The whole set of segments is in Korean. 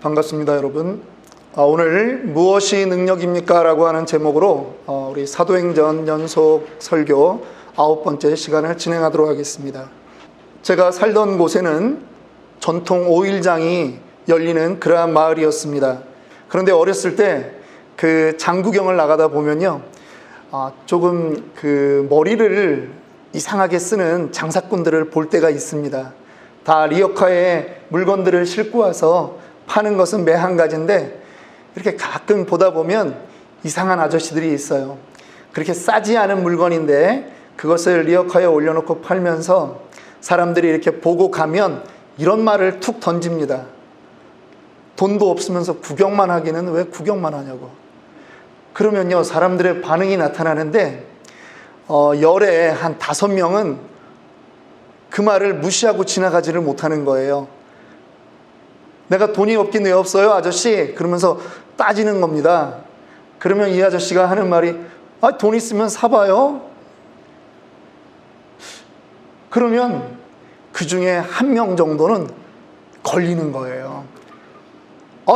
반갑습니다, 여러분. 오늘 무엇이 능력입니까? 라고 하는 제목으로 우리 사도행전 연속 설교 9번째 시간을 진행하도록 하겠습니다. 제가 살던 곳에는 전통 오일장이 열리는 그러한 마을이었습니다. 그런데 어렸을 때 그 장구경을 나가다 보면요, 조금 그 머리를 이상하게 쓰는 장사꾼들을 볼 때가 있습니다. 다 리어카에 물건들을 싣고 와서 파는 것은 매 한 가지인데, 이렇게 가끔 보다 보면 이상한 아저씨들이 있어요. 그렇게 싸지 않은 물건인데 그것을 리어카에 올려놓고 팔면서 사람들이 이렇게 보고 가면 이런 말을 툭 던집니다. 돈도 없으면서 구경만 하기는 왜 구경만 하냐고. 그러면요, 사람들의 반응이 나타나는데 열에 한 5명은 그 말을 무시하고 지나가지를 못하는 거예요. 내가 돈이 없긴 왜 없어요, 아저씨? 그러면서 따지는 겁니다. 그러면 이 아저씨가 하는 말이, 돈 있으면 사봐요. 그러면 그 중에 1명 정도는 걸리는 거예요.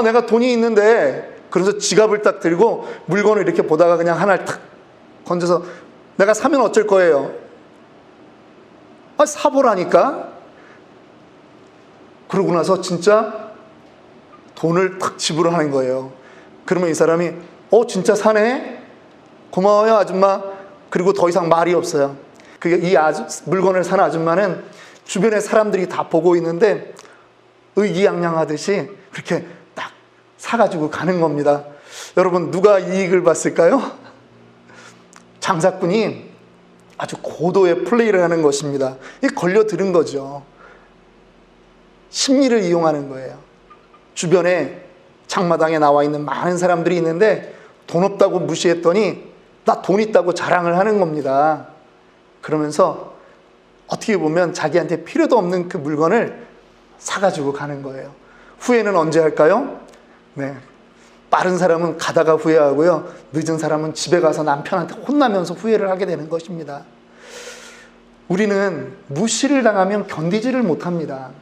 내가 돈이 있는데, 그래서 지갑을 딱 들고 물건을 이렇게 보다가 그냥 하나를 탁 건져서, 내가 사면 어쩔 거예요? 사보라니까? 그러고 나서 진짜 돈을 탁 지불하는 거예요. 그러면 이 사람이 진짜 사네? 고마워요, 아줌마. 그리고 더 이상 말이 없어요. 이 물건을 산 아줌마는 주변에 사람들이 다 보고 있는데 의기양양하듯이 그렇게 딱 사가지고 가는 겁니다. 여러분, 누가 이익을 봤을까요? 장사꾼이 아주 고도의 플레이를 하는 것입니다. 이 걸려들은 거죠. 심리를 이용하는 거예요. 주변에 장마당에 나와 있는 많은 사람들이 있는데 돈 없다고 무시했더니 나 돈 있다고 자랑을 하는 겁니다. 그러면서 어떻게 보면 자기한테 필요도 없는 그 물건을 사가지고 가는 거예요. 후회는 언제 할까요? 빠른 사람은 가다가 후회하고요, 늦은 사람은 집에 가서 남편한테 혼나면서 후회를 하게 되는 것입니다. 우리는 무시를 당하면 견디지를 못합니다.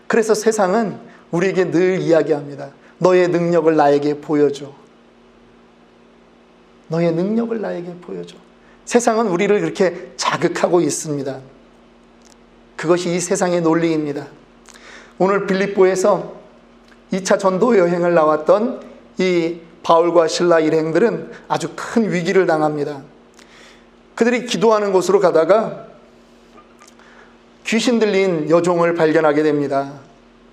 그래서 세상은 우리에게 늘 이야기합니다. 너의 능력을 나에게 보여줘. 너의 능력을 나에게 보여줘. 세상은 우리를 그렇게 자극하고 있습니다. 그것이 이 세상의 논리입니다. 오늘 빌립보에서 2차 전도 여행을 나왔던 이 바울과 실라 일행들은 아주 큰 위기를 당합니다. 그들이 기도하는 곳으로 가다가 귀신 들린 여종을 발견하게 됩니다.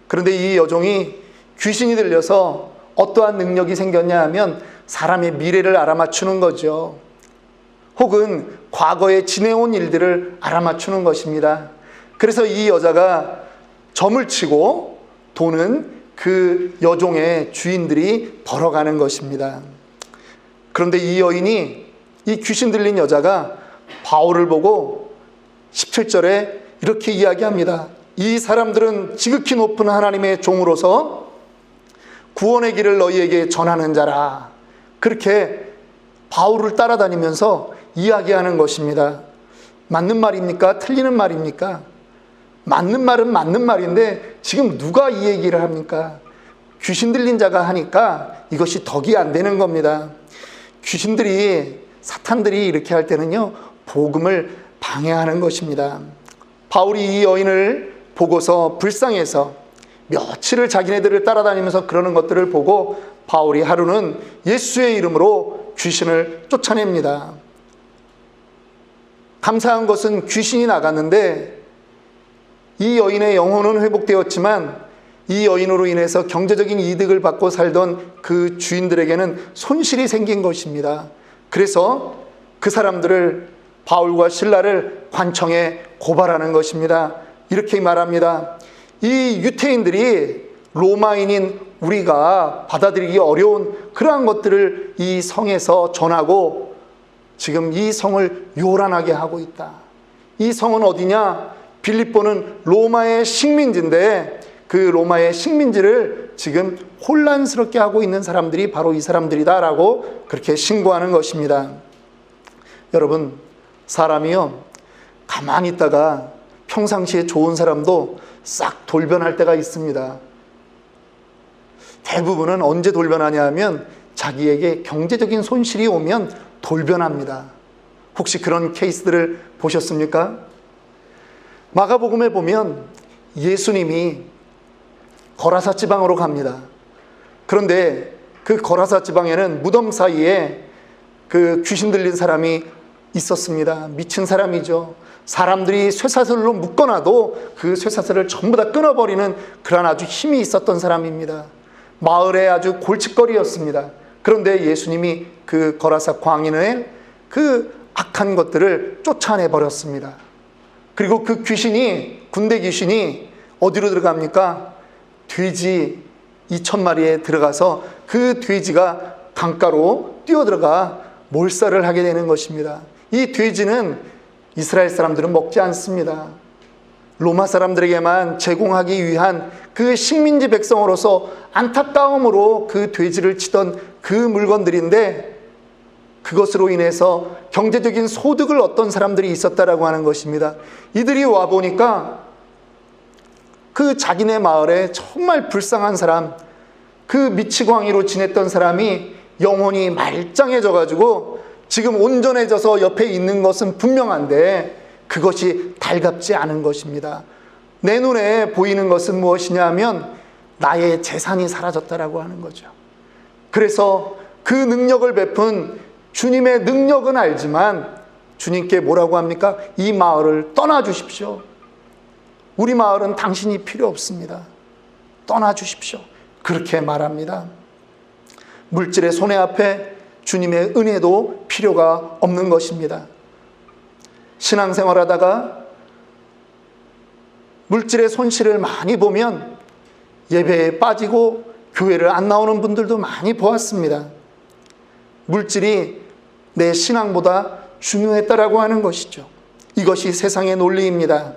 그런데 이 여종이 귀신이 들려서 어떠한 능력이 생겼냐 하면 사람의 미래를 알아맞추는 거죠. 혹은 과거에 지내온 일들을 알아맞추는 것입니다. 그래서 이 여자가 점을 치고 돈은 그 여종의 주인들이 벌어가는 것입니다. 그런데 이 여인이, 이 귀신 들린 여자가 바울을 보고 17절에 이렇게 이야기합니다. 이 사람들은 지극히 높은 하나님의 종으로서 구원의 길을 너희에게 전하는 자라. 그렇게 바울을 따라다니면서 이야기하는 것입니다. 맞는 말입니까? 틀리는 말입니까? 맞는 말은 맞는 말인데 지금 누가 이 얘기를 합니까? 귀신 들린 자가 하니까 이것이 덕이 안 되는 겁니다. 귀신들이, 사탄들이 이렇게 할 때는요, 복음을 방해하는 것입니다. 바울이 이 여인을 보고서 불쌍해서 며칠을 자기네들을 따라다니면서 그러는 것들을 보고 바울이 하루는 예수의 이름으로 귀신을 쫓아냅니다. 감사한 것은 귀신이 나갔는데 이 여인의 영혼은 회복되었지만 이 여인으로 인해서 경제적인 이득을 받고 살던 그 주인들에게는 손실이 생긴 것입니다. 그래서 그 사람들을, 바울과 실라를 관청에 고발하는 것입니다. 이렇게 말합니다. 이 유태인들이 로마인인 우리가 받아들이기 어려운 그러한 것들을 이 성에서 전하고 지금 이 성을 요란하게 하고 있다. 이 성은 어디냐? 빌립보는 로마의 식민지인데 그 로마의 식민지를 지금 혼란스럽게 하고 있는 사람들이 바로 이 사람들이다라고 그렇게 신고하는 것입니다. 여러분, 사람이요, 가만히 있다가 평상시에 좋은 사람도 싹 돌변할 때가 있습니다. 대부분은 언제 돌변하냐 하면 자기에게 경제적인 손실이 오면 돌변합니다. 혹시 그런 케이스들을 보셨습니까? 마가복음에 보면 예수님이 거라사 지방으로 갑니다. 그런데 그 거라사 지방에는 무덤 사이에 그 귀신 들린 사람이 있었습니다. 미친 사람이죠. 사람들이 쇠사슬로 묶어놔도 그 쇠사슬을 전부 다 끊어버리는 그런 아주 힘이 있었던 사람입니다. 마을의 아주 골칫거리였습니다. 그런데 예수님이 그 거라사 광인의 그 악한 것들을 쫓아내버렸습니다. 그리고 그 귀신이, 군대 귀신이 어디로 들어갑니까? 돼지 2,000마리에 들어가서 그 돼지가 강가로 뛰어들어가 몰살을 하게 되는 것입니다. 이 돼지는 이스라엘 사람들은 먹지 않습니다. 로마 사람들에게만 제공하기 위한 그 식민지 백성으로서 안타까움으로 그 돼지를 치던 그 물건들인데, 그것으로 인해서 경제적인 소득을 얻던 사람들이 있었다라고 하는 것입니다. 이들이 와보니까 그 자기네 마을에 정말 불쌍한 사람, 그 미치광이로 지냈던 사람이 영혼이 말짱해져가지고 지금 온전해져서 옆에 있는 것은 분명한데 그것이 달갑지 않은 것입니다. 내 눈에 보이는 것은 무엇이냐 하면 나의 재산이 사라졌다라고 하는 거죠. 그래서 그 능력을 베푼 주님의 능력은 알지만 주님께 뭐라고 합니까? 이 마을을 떠나주십시오. 우리 마을은 당신이 필요 없습니다. 떠나주십시오. 그렇게 말합니다. 물질의 손해 앞에 주님의 은혜도 필요가 없는 것입니다. 신앙생활하다가 물질의 손실을 많이 보면 예배에 빠지고 교회를 안 나오는 분들도 많이 보았습니다. 물질이 내 신앙보다 중요했다라고 하는 것이죠. 이것이 세상의 논리입니다.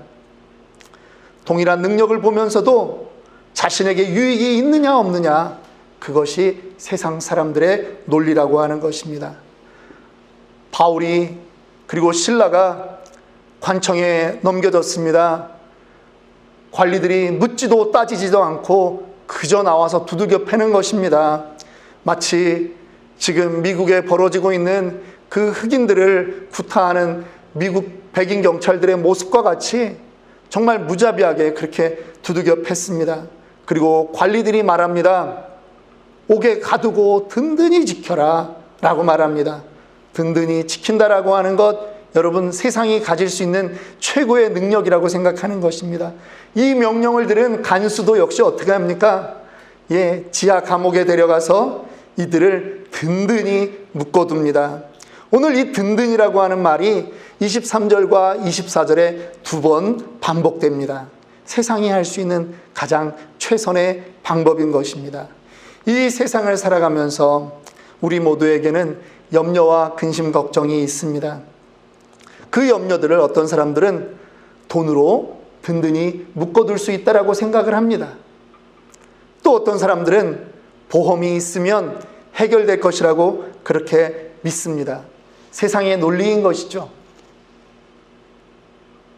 동일한 능력을 보면서도 자신에게 유익이 있느냐 없느냐, 그것이 세상 사람들의 논리라고 하는 것입니다. 바울이 그리고 실라가 관청에 넘겨졌습니다. 관리들이 묻지도 따지지도 않고 그저 나와서 두들겨 패는 것입니다. 마치 지금 미국에 벌어지고 있는 그 흑인들을 구타하는 미국 백인 경찰들의 모습과 같이 정말 무자비하게 그렇게 두들겨 팼습니다. 그리고 관리들이 말합니다. 옥에 가두고 든든히 지켜라 라고 말합니다. 든든히 지킨다라고 하는 것, 여러분 세상이 가질 수 있는 최고의 능력이라고 생각하는 것입니다. 이 명령을 들은 간수도 역시 어떻게 합니까? 지하 감옥에 데려가서 이들을 든든히 묶어둡니다. 오늘 이 든든이라고 하는 말이 23절과 24절에 두 번 반복됩니다. 세상이 할 수 있는 가장 최선의 방법인 것입니다. 이 세상을 살아가면서 우리 모두에게는 염려와 근심, 걱정이 있습니다. 그 염려들을 어떤 사람들은 돈으로 든든히 묶어둘 수 있다라고 생각을 합니다. 또 어떤 사람들은 보험이 있으면 해결될 것이라고 그렇게 믿습니다. 세상의 논리인 것이죠.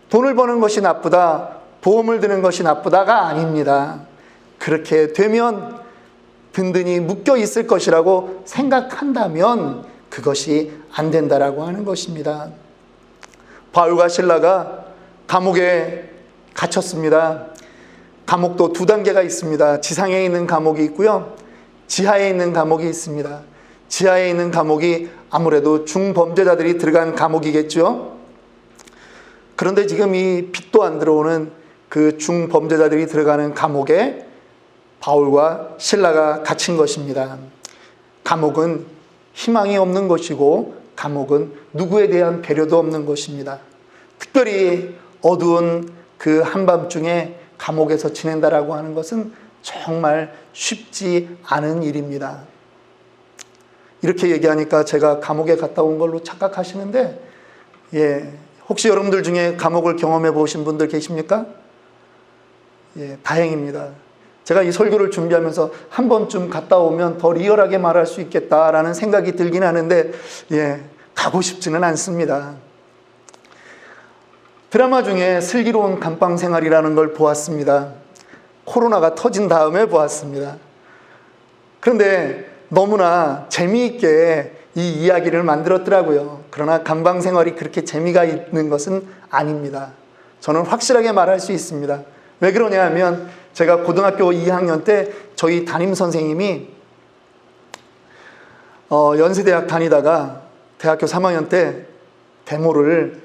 돈을 버는 것이 나쁘다, 보험을 드는 것이 나쁘다가 아닙니다. 그렇게 되면 든든히 묶여 있을 것이라고 생각한다면 그것이 안 된다라고 하는 것입니다. 바울과 실라가 감옥에 갇혔습니다. 감옥도 두 단계가 있습니다. 지상에 있는 감옥이 있고요, 지하에 있는 감옥이 있습니다. 지하에 있는 감옥이 아무래도 중범죄자들이 들어간 감옥이겠죠. 그런데 지금 이 빛도 안 들어오는 그 중범죄자들이 들어가는 감옥에 바울과 실라가 갇힌 것입니다. 감옥은 희망이 없는 것이고 감옥은 누구에 대한 배려도 없는 것입니다. 특별히 어두운 그 한밤중에 감옥에서 지낸다라고 하는 것은 정말 쉽지 않은 일입니다. 이렇게 얘기하니까 제가 감옥에 갔다 온 걸로 착각하시는데, 혹시 여러분들 중에 감옥을 경험해 보신 분들 계십니까? 다행입니다. 제가 이 설교를 준비하면서 한 번쯤 갔다 오면 더 리얼하게 말할 수 있겠다라는 생각이 들긴 하는데, 가고 싶지는 않습니다. 드라마 중에 슬기로운 감방 생활이라는 걸 보았습니다. 코로나가 터진 다음에 보았습니다. 그런데 너무나 재미있게 이 이야기를 만들었더라고요. 그러나 감방 생활이 그렇게 재미가 있는 것은 아닙니다. 저는 확실하게 말할 수 있습니다. 왜 그러냐 하면 제가 고등학교 2학년 때 저희 담임 선생님이 연세대학 다니다가 대학교 3학년 때 데모를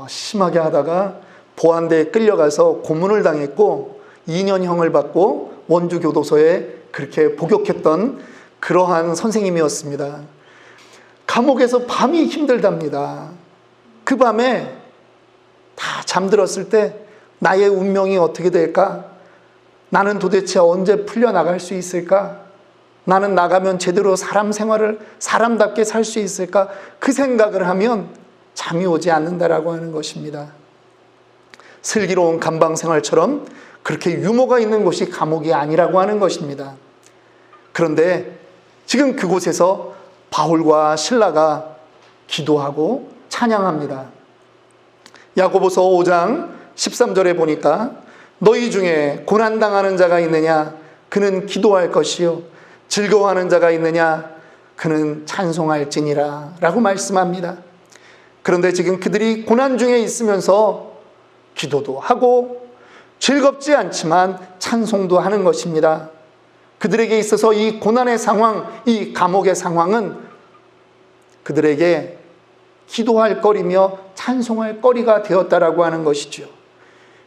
심하게 하다가 보안대에 끌려가서 고문을 당했고 2년형을 받고 원주교도소에 그렇게 복역했던 그러한 선생님이었습니다. 감옥에서 밤이 힘들답니다. 그 밤에 다 잠들었을 때 나의 운명이 어떻게 될까? 나는 도대체 언제 풀려나갈 수 있을까? 나는 나가면 제대로 사람 생활을 사람답게 살 수 있을까? 그 생각을 하면 잠이 오지 않는다라고 하는 것입니다. 슬기로운 감방 생활처럼 그렇게 유머가 있는 곳이 감옥이 아니라고 하는 것입니다. 그런데 지금 그곳에서 바울과 실라가 기도하고 찬양합니다. 야고보서 5장 13절에 보니까 너희 중에 고난당하는 자가 있느냐? 그는 기도할 것이요. 즐거워하는 자가 있느냐? 그는 찬송할지니라 라고 말씀합니다. 그런데 지금 그들이 고난 중에 있으면서 기도도 하고 즐겁지 않지만 찬송도 하는 것입니다. 그들에게 있어서 이 고난의 상황, 이 감옥의 상황은 그들에게 기도할 거리며 찬송할 거리가 되었다라고 하는 것이죠.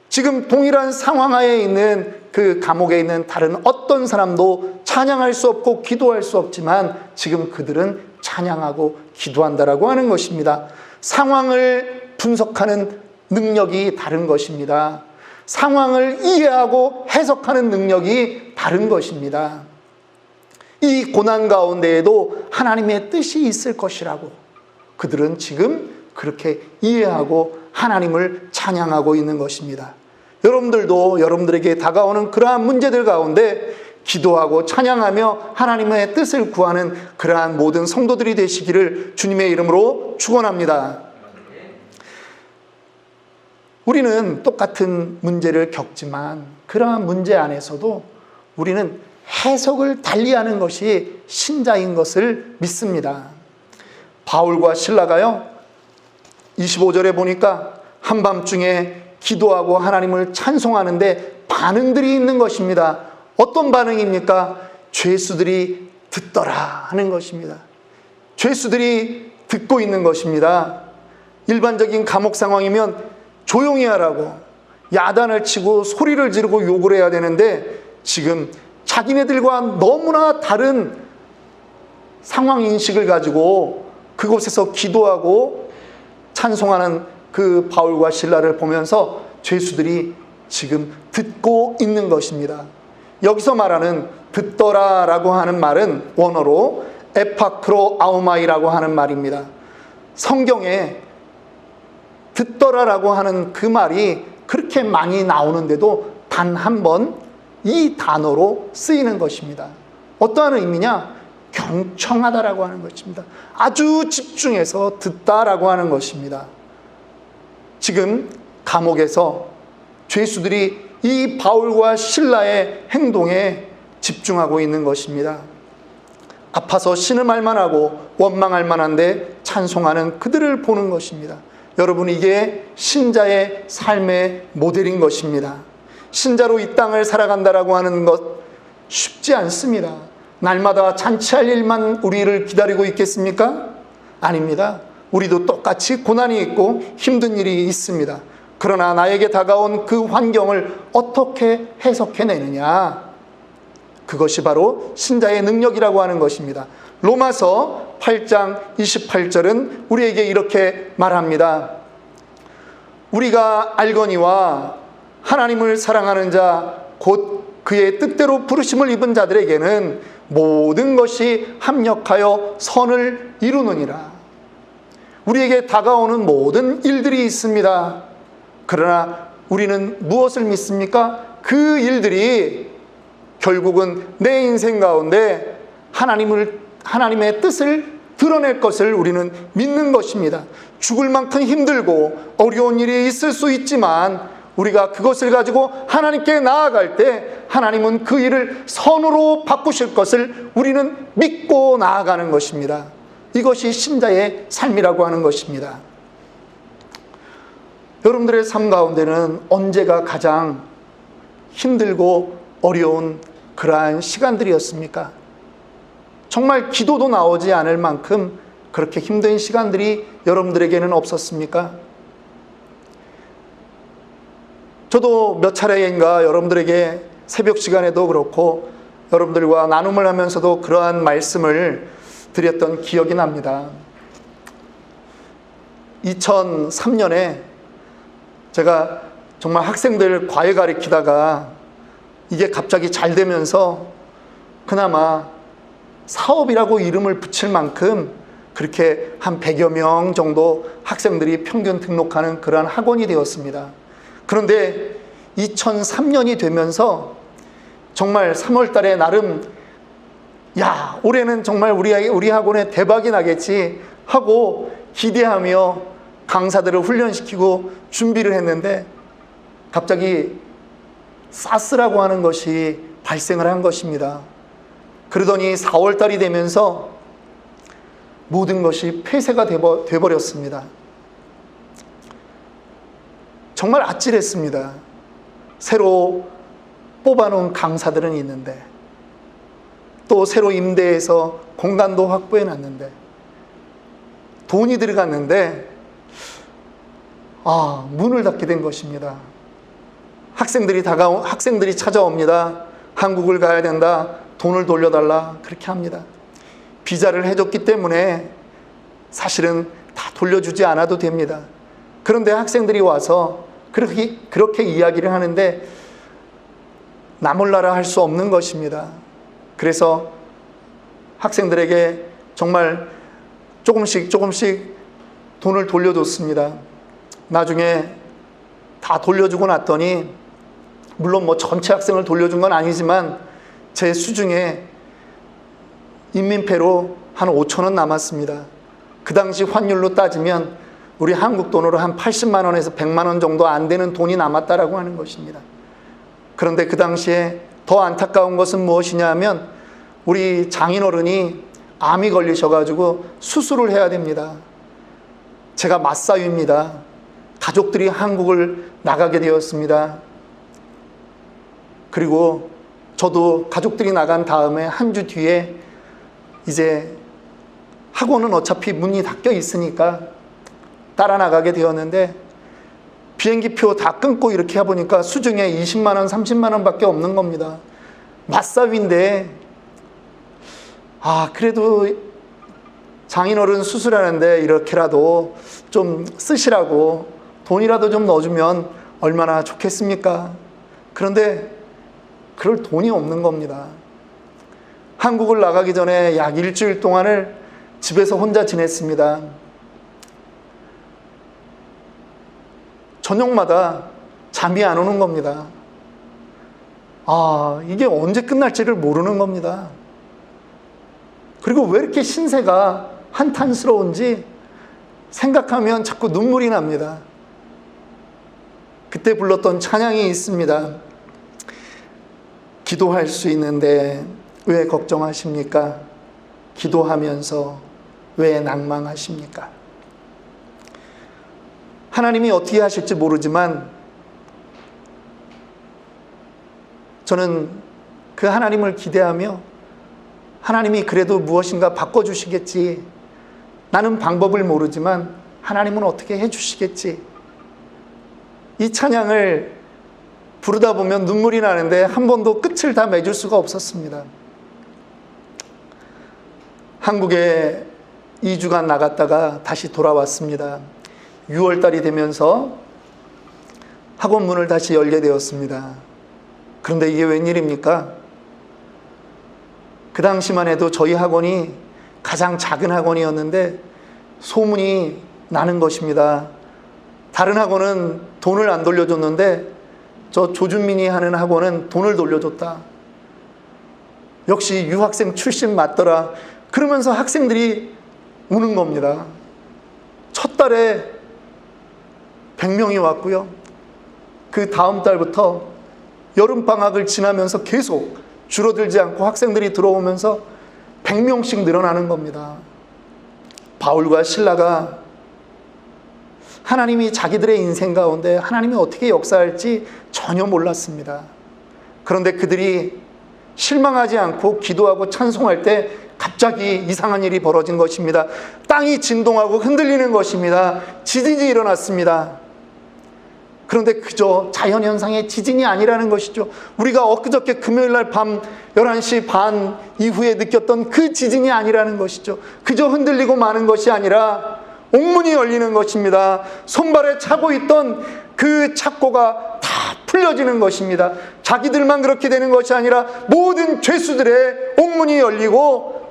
지금 동일한 상황 하에 있는 그 감옥에 있는 다른 어떤 사람도 찬양할 수 없고 기도할 수 없지만 지금 그들은 찬양하고 기도한다라고 하는 것입니다. 상황을 분석하는 능력이 다른 것입니다. 상황을 이해하고 해석하는 능력이 다른 것입니다. 이 고난 가운데에도 하나님의 뜻이 있을 것이라고 그들은 지금 그렇게 이해하고 하나님을 찬양하고 있는 것입니다. 여러분들도 여러분들에게 다가오는 그러한 문제들 가운데 기도하고 찬양하며 하나님의 뜻을 구하는 그러한 모든 성도들이 되시기를 주님의 이름으로 축원합니다. 우리는 똑같은 문제를 겪지만 그러한 문제 안에서도 우리는 해석을 달리하는 것이 신자인 것을 믿습니다. 바울과 실라가요 25절에 보니까 한밤중에 기도하고 하나님을 찬송하는데 반응들이 있는 것입니다. 어떤 반응입니까? 죄수들이 듣더라 하는 것입니다. 죄수들이 듣고 있는 것입니다. 일반적인 감옥 상황이면 조용히 하라고 야단을 치고 소리를 지르고 욕을 해야 되는데 지금 자기네들과 너무나 다른 상황 인식을 가지고 그곳에서 기도하고 찬송하는 그 바울과 실라를 보면서 죄수들이 지금 듣고 있는 것입니다. 여기서 말하는 듣더라라고 하는 말은 원어로 에파크로 아우마이라고 하는 말입니다. 성경에 듣더라라고 하는 그 말이 그렇게 많이 나오는데도 단 한 번 이 단어로 쓰이는 것입니다. 어떠한 의미냐? 경청하다라고 하는 것입니다. 아주 집중해서 듣다라고 하는 것입니다. 지금 감옥에서 죄수들이 이 바울과 실라의 행동에 집중하고 있는 것입니다. 아파서 신음할 만하고 원망할 만한데 찬송하는 그들을 보는 것입니다. 여러분, 이게 신자의 삶의 모델인 것입니다. 신자로 이 땅을 살아간다라고 하는 것 쉽지 않습니다. 날마다 잔치할 일만 우리를 기다리고 있겠습니까? 아닙니다. 우리도 똑같이 고난이 있고 힘든 일이 있습니다. 그러나 나에게 다가온 그 환경을 어떻게 해석해내느냐, 그것이 바로 신자의 능력이라고 하는 것입니다. 로마서 8장 28절은 우리에게 이렇게 말합니다. 우리가 알거니와 하나님을 사랑하는 자 곧 그의 뜻대로 부르심을 입은 자들에게는 모든 것이 합력하여 선을 이루느니라. 우리에게 다가오는 모든 일들이 있습니다. 그러나 우리는 무엇을 믿습니까? 그 일들이 결국은 내 인생 가운데 하나님의 뜻을 드러낼 것을 우리는 믿는 것입니다. 죽을 만큼 힘들고 어려운 일이 있을 수 있지만 우리가 그것을 가지고 하나님께 나아갈 때 하나님은 그 일을 선으로 바꾸실 것을 우리는 믿고 나아가는 것입니다. 이것이 신자의 삶이라고 하는 것입니다. 여러분들의 삶 가운데는 언제가 가장 힘들고 어려운 그러한 시간들이었습니까? 정말 기도도 나오지 않을 만큼 그렇게 힘든 시간들이 여러분들에게는 없었습니까? 저도 몇 차례인가 여러분들에게 새벽 시간에도 그렇고 여러분들과 나눔을 하면서도 그러한 말씀을 드렸던 기억이 납니다. 2003년에 제가 정말 학생들 과외 가르치다가 이게 갑자기 잘 되면서 그나마 사업이라고 이름을 붙일 만큼 그렇게 한 100여 명 정도 학생들이 평균 등록하는 그러한 학원이 되었습니다. 그런데 2003년이 되면서 정말 3월 달에 나름 올해는 정말 우리 학원에 대박이 나겠지 하고 기대하며 강사들을 훈련시키고 준비를 했는데 갑자기 사스라고 하는 것이 발생을 한 것입니다. 그러더니 4월 달이 되면서 모든 것이 폐쇄가 되어버렸습니다. 정말 아찔했습니다. 새로 뽑아놓은 강사들은 있는데 또 새로 임대해서 공간도 확보해놨는데 돈이 들어갔는데 문을 닫게 된 것입니다. 학생들이 찾아옵니다. 한국을 가야 된다. 돈을 돌려달라. 그렇게 합니다. 비자를 해줬기 때문에 사실은 다 돌려주지 않아도 됩니다. 그런데 학생들이 와서 그렇게 이야기를 하는데 나 몰라라 할 수 없는 것입니다. 그래서 학생들에게 정말 조금씩 돈을 돌려줬습니다. 나중에 다 돌려주고 났더니 물론 전체 학생을 돌려준 건 아니지만 제 수중에 인민폐로 한 5천 원 남았습니다. 그 당시 환율로 따지면 우리 한국 돈으로 한 80만 원에서 100만 원 정도 안 되는 돈이 남았다라고 하는 것입니다. 그런데 그 당시에 더 안타까운 것은 무엇이냐 하면 우리 장인어른이 암이 걸리셔가지고 수술을 해야 됩니다. 제가 맞사위입니다. 가족들이 한국을 나가게 되었습니다. 그리고 저도 가족들이 나간 다음에 한 주 뒤에 이제 학원은 어차피 문이 닫혀 있으니까 따라 나가게 되었는데 비행기표 다 끊고 이렇게 해보니까 수중에 20만 원, 30만 원 밖에 없는 겁니다. 맞사위인데 그래도 장인어른 수술하는데 이렇게라도 좀 쓰시라고 돈이라도 좀 넣어주면 얼마나 좋겠습니까? 그런데 그럴 돈이 없는 겁니다. 한국을 나가기 전에 약 일주일 동안을 집에서 혼자 지냈습니다. 저녁마다 잠이 안 오는 겁니다. 이게 언제 끝날지를 모르는 겁니다. 그리고 왜 이렇게 신세가 한탄스러운지 생각하면 자꾸 눈물이 납니다. 그때 불렀던 찬양이 있습니다. 기도할 수 있는데 왜 걱정하십니까? 기도하면서 왜 낭망하십니까? 하나님이 어떻게 하실지 모르지만 저는 그 하나님을 기대하며 하나님이 그래도 무엇인가 바꿔주시겠지. 나는 방법을 모르지만 하나님은 어떻게 해주시겠지. 이 찬양을 부르다 보면 눈물이 나는데 한 번도 끝을 다 맺을 수가 없었습니다. 한국에 2주간 나갔다가 다시 돌아왔습니다. 6월달이 되면서 학원 문을 다시 열게 되었습니다. 그런데 이게 웬일입니까? 그 당시만 해도 저희 학원이 가장 작은 학원이었는데 소문이 나는 것입니다. 다른 학원은 돈을 안 돌려줬는데 저 조준민이 하는 학원은 돈을 돌려줬다. 역시 유학생 출신 맞더라. 그러면서 학생들이 우는 겁니다. 첫 달에 100명이 왔고요. 그 다음 달부터 여름방학을 지나면서 계속 줄어들지 않고 학생들이 들어오면서 100명씩 늘어나는 겁니다. 바울과 실라가 하나님이 자기들의 인생 가운데 하나님이 어떻게 역사할지 전혀 몰랐습니다. 그런데 그들이 실망하지 않고 기도하고 찬송할 때 갑자기 이상한 일이 벌어진 것입니다. 땅이 진동하고 흔들리는 것입니다. 지진이 일어났습니다. 그런데 그저 자연현상의 지진이 아니라는 것이죠. 우리가 엊그저께 금요일날 밤 11시 반 이후에 느꼈던 그 지진이 아니라는 것이죠. 그저 흔들리고 마는 것이 아니라 옥문이 열리는 것입니다. 손발에 차고 있던 그 착고가 다 풀려지는 것입니다. 자기들만 그렇게 되는 것이 아니라 모든 죄수들의 옥문이 열리고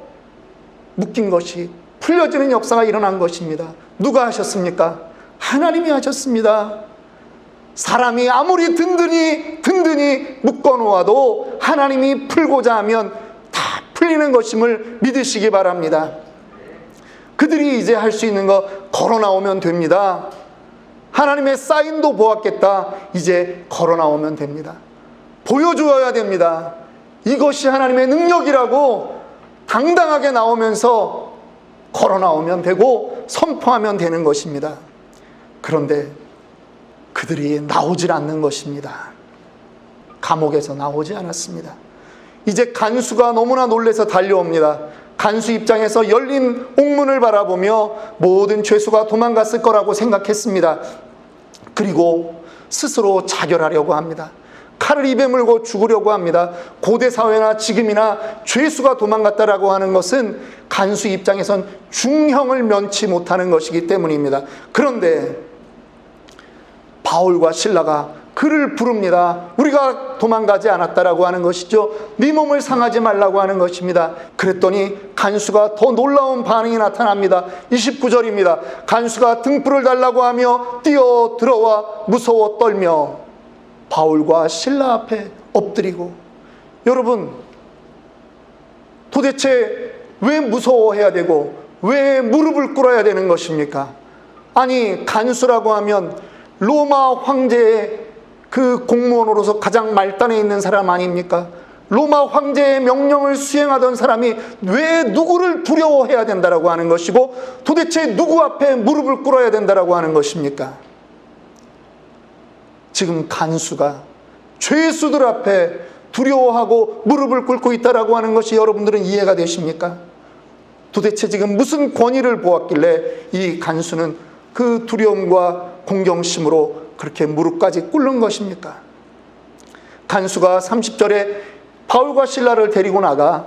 묶인 것이 풀려지는 역사가 일어난 것입니다. 누가 하셨습니까? 하나님이 하셨습니다. 사람이 아무리 든든히 묶어놓아도 하나님이 풀고자 하면 다 풀리는 것임을 믿으시기 바랍니다. 그들이 이제 할 수 있는 거 걸어 나오면 됩니다. 하나님의 사인도 보았겠다. 이제 걸어 나오면 됩니다. 보여주어야 됩니다. 이것이 하나님의 능력이라고 당당하게 나오면서 걸어 나오면 되고 선포하면 되는 것입니다. 그런데 그들이 나오질 않는 것입니다. 감옥에서 나오지 않았습니다. 이제 간수가 너무나 놀라서 달려옵니다. 간수 입장에서 열린 옥문을 바라보며 모든 죄수가 도망갔을 거라고 생각했습니다. 그리고 스스로 자결하려고 합니다. 칼을 입에 물고 죽으려고 합니다. 고대 사회나 지금이나 죄수가 도망갔다라고 하는 것은 간수 입장에선 중형을 면치 못하는 것이기 때문입니다. 그런데 바울과 실라가 그를 부릅니다. 우리가 도망가지 않았다라고 하는 것이죠. 네 몸을 상하지 말라고 하는 것입니다. 그랬더니 간수가 더 놀라운 반응이 나타납니다. 29절입니다. 간수가 등불을 달라고 하며 뛰어 들어와 무서워 떨며 바울과 실라 앞에 엎드리고. 여러분, 도대체 왜 무서워해야 되고 왜 무릎을 꿇어야 되는 것입니까? 아니, 간수라고 하면 로마 황제의 그 공무원으로서 가장 말단에 있는 사람 아닙니까? 로마 황제의 명령을 수행하던 사람이 왜 누구를 두려워해야 된다라고 하는 것이고 도대체 누구 앞에 무릎을 꿇어야 된다라고 하는 것입니까? 지금 간수가 죄수들 앞에 두려워하고 무릎을 꿇고 있다라고 하는 것이 여러분들은 이해가 되십니까? 도대체 지금 무슨 권위를 보았길래 이 간수는 그 두려움과 공경심으로 그렇게 무릎까지 꿇는 것입니까? 간수가 30절에 바울과 실라를 데리고 나가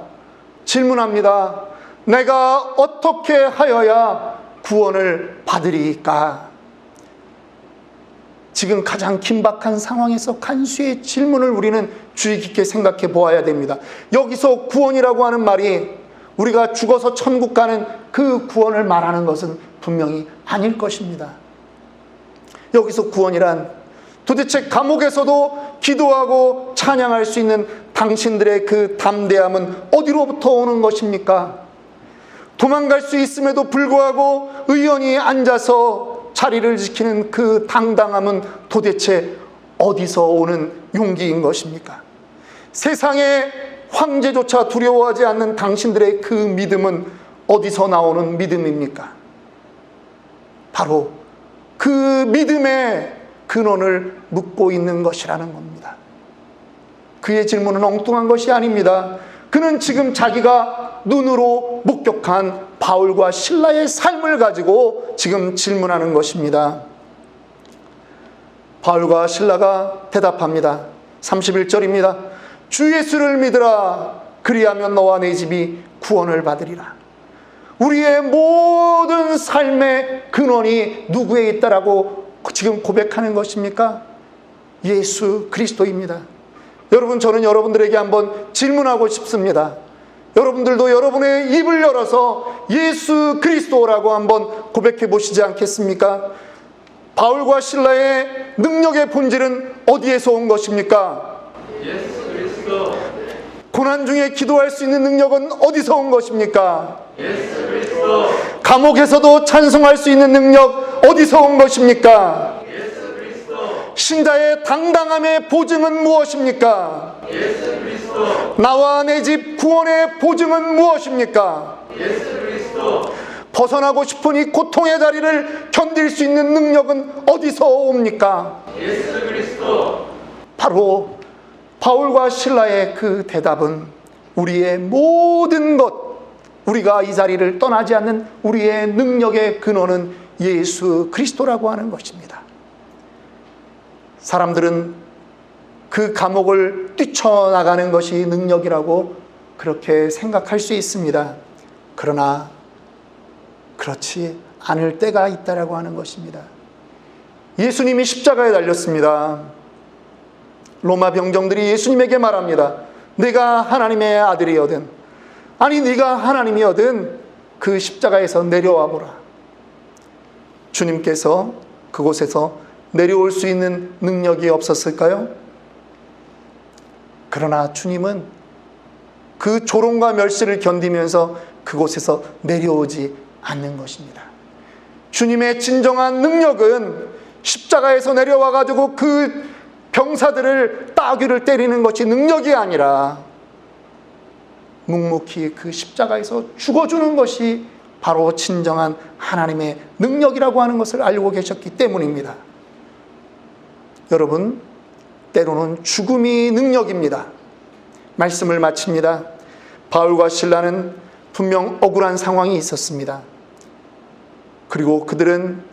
질문합니다. 내가 어떻게 하여야 구원을 받으리까? 지금 가장 긴박한 상황에서 간수의 질문을 우리는 주의 깊게 생각해 보아야 됩니다. 여기서 구원이라고 하는 말이 우리가 죽어서 천국 가는 그 구원을 말하는 것은 분명히 아닐 것입니다. 여기서 구원이란 도대체 감옥에서도 기도하고 찬양할 수 있는 당신들의 그 담대함은 어디로부터 오는 것입니까? 도망갈 수 있음에도 불구하고 의연히 앉아서 자리를 지키는 그 당당함은 도대체 어디서 오는 용기인 것입니까? 세상의 황제조차 두려워하지 않는 당신들의 그 믿음은 어디서 나오는 믿음입니까? 바로 그 믿음의 근원을 묻고 있는 것이라는 겁니다. 그의 질문은 엉뚱한 것이 아닙니다. 그는 지금 자기가 눈으로 목격한 바울과 실라의 삶을 가지고 지금 질문하는 것입니다. 바울과 실라가 대답합니다. 31절입니다. 주 예수를 믿으라. 그리하면 너와 내 집이 구원을 받으리라. 우리의 모든 삶의 근원이 누구에 있다라고 지금 고백하는 것입니까? 예수 그리스도입니다. 여러분, 저는 여러분들에게 한번 질문하고 싶습니다. 여러분들도 여러분의 입을 열어서 예수 그리스도라고 한번 고백해 보시지 않겠습니까? 바울과 실라의 능력의 본질은 어디에서 온 것입니까? 예수 그리스도. 고난 중에 기도할 수 있는 능력은 어디서 온 것입니까? 예수 그리스도. 감옥에서도 찬송할 수 있는 능력 어디서 온 것입니까? 예수 그리스도. 신자의 당당함의 보증은 무엇입니까? 예수 그리스도. 나와 내 집 구원의 보증은 무엇입니까? 예수 그리스도. 벗어나고 싶은 이 고통의 자리를 견딜 수 있는 능력은 어디서 옵니까? 예수 그리스도. 바로 바울과 실라의 그 대답은 우리의 모든 것, 우리가 이 자리를 떠나지 않는 우리의 능력의 근원은 예수 그리스도라고 하는 것입니다. 사람들은 그 감옥을 뛰쳐나가는 것이 능력이라고 그렇게 생각할 수 있습니다. 그러나 그렇지 않을 때가 있다라고 하는 것입니다. 예수님이 십자가에 달렸습니다. 로마 병정들이 예수님에게 말합니다. 네가 하나님의 아들이거든, 아니 네가 하나님이거든 그 십자가에서 내려와 보라. 주님께서 그곳에서 내려올 수 있는 능력이 없었을까요? 그러나 주님은 그 조롱과 멸시를 견디면서 그곳에서 내려오지 않는 것입니다. 주님의 진정한 능력은 십자가에서 내려와 가지고 그 병사들을 따귀를 때리는 것이 능력이 아니라 묵묵히 그 십자가에서 죽어주는 것이 바로 진정한 하나님의 능력이라고 하는 것을 알고 계셨기 때문입니다. 여러분, 때로는 죽음이 능력입니다. 말씀을 마칩니다. 바울과 실라는 분명 억울한 상황이 있었습니다. 그리고 그들은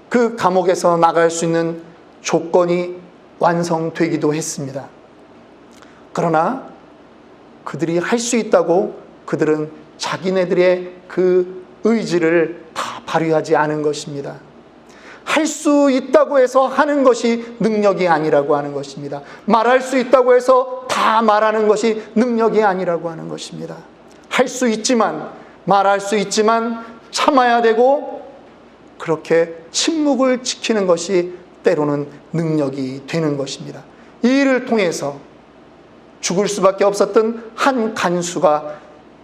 그 감옥에서 나갈 수 있는 조건이 완성되기도 했습니다. 그러나 그들이 할 수 있다고 그들은 자기네들의 그 의지를 다 발휘하지 않은 것입니다. 할 수 있다고 해서 하는 것이 능력이 아니라고 하는 것입니다. 말할 수 있다고 해서 다 말하는 것이 능력이 아니라고 하는 것입니다. 할 수 있지만, 말할 수 있지만 참아야 되고 그렇게 침묵을 지키는 것이 때로는 능력이 되는 것입니다. 이 일을 통해서 죽을 수밖에 없었던 한 간수가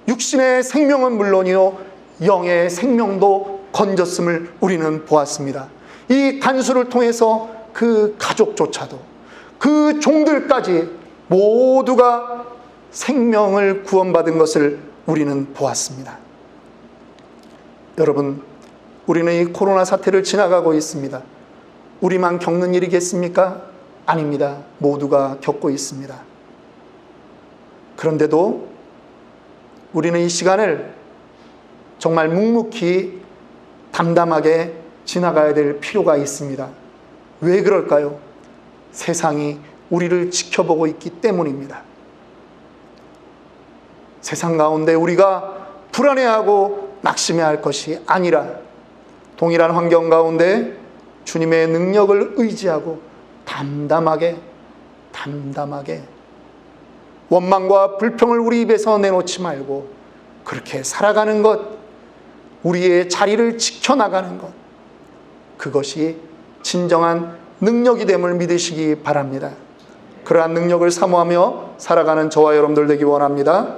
육신의 생명은 물론이요 영의 생명도 건졌음을 우리는 보았습니다. 이 간수를 통해서 그 가족조차도, 그 종들까지 모두가 생명을 구원받은 것을 우리는 보았습니다. 여러분, 우리는 이 코로나 사태를 지나가고 있습니다. 우리만 겪는 일이겠습니까? 아닙니다. 모두가 겪고 있습니다. 그런데도 우리는 이 시간을 정말 묵묵히 담담하게 지나가야 될 필요가 있습니다. 왜 그럴까요? 세상이 우리를 지켜보고 있기 때문입니다. 세상 가운데 우리가 불안해하고 낙심해야 할 것이 아니라 동일한 환경 가운데 주님의 능력을 의지하고 담담하게 원망과 불평을 우리 입에서 내놓지 말고 그렇게 살아가는 것, 우리의 자리를 지켜나가는 것, 그것이 진정한 능력이 됨을 믿으시기 바랍니다. 그러한 능력을 사모하며 살아가는 저와 여러분들 되기 원합니다.